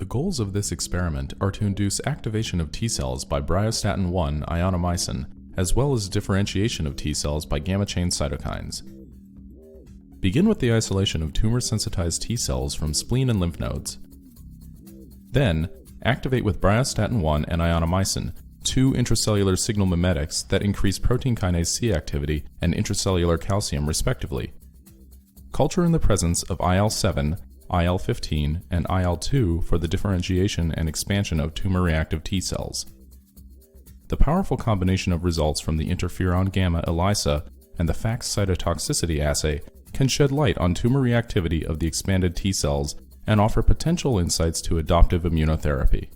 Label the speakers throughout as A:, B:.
A: The goals of this experiment are to induce activation of T cells by Bryostatin 1 Ionomycin, as well as differentiation of T cells by gamma-chain cytokines. Begin with the isolation of tumor-sensitized T cells from spleen and lymph nodes. Then, activate with Bryostatin 1 and Ionomycin, two intracellular signal mimetics that increase protein kinase C activity and intracellular calcium respectively. Culture in the presence of IL-7, IL-15, and IL-2 for the differentiation and expansion of tumor-reactive T cells. The powerful combination of results from the interferon gamma ELISA and the FACS cytotoxicity assay can shed light on tumor reactivity of the expanded T cells and offer potential insights to adoptive immunotherapy.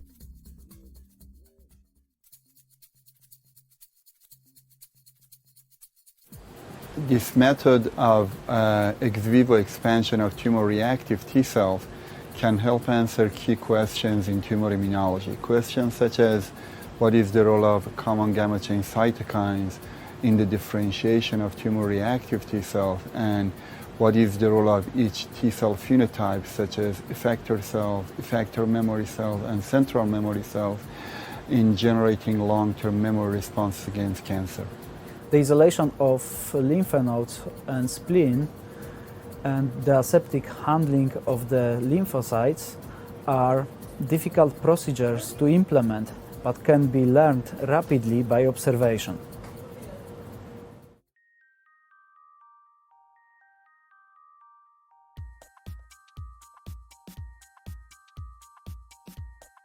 B: This method of ex vivo expansion of tumor-reactive T cells can help answer key questions in tumor immunology. Questions such as, what is the role of common gamma-chain cytokines in the differentiation of tumor-reactive T cells, and what is the role of each T cell phenotype, such as effector cells, effector memory cells, and central memory cells, in generating long-term memory response against cancer.
C: The isolation of lymph nodes and spleen and the aseptic handling of the lymphocytes are difficult procedures to implement, but can be learned rapidly by observation.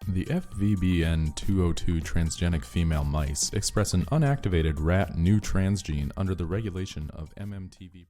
A: The FVBN202 transgenic female mice express an unactivated rat new transgene under the regulation of MMTV.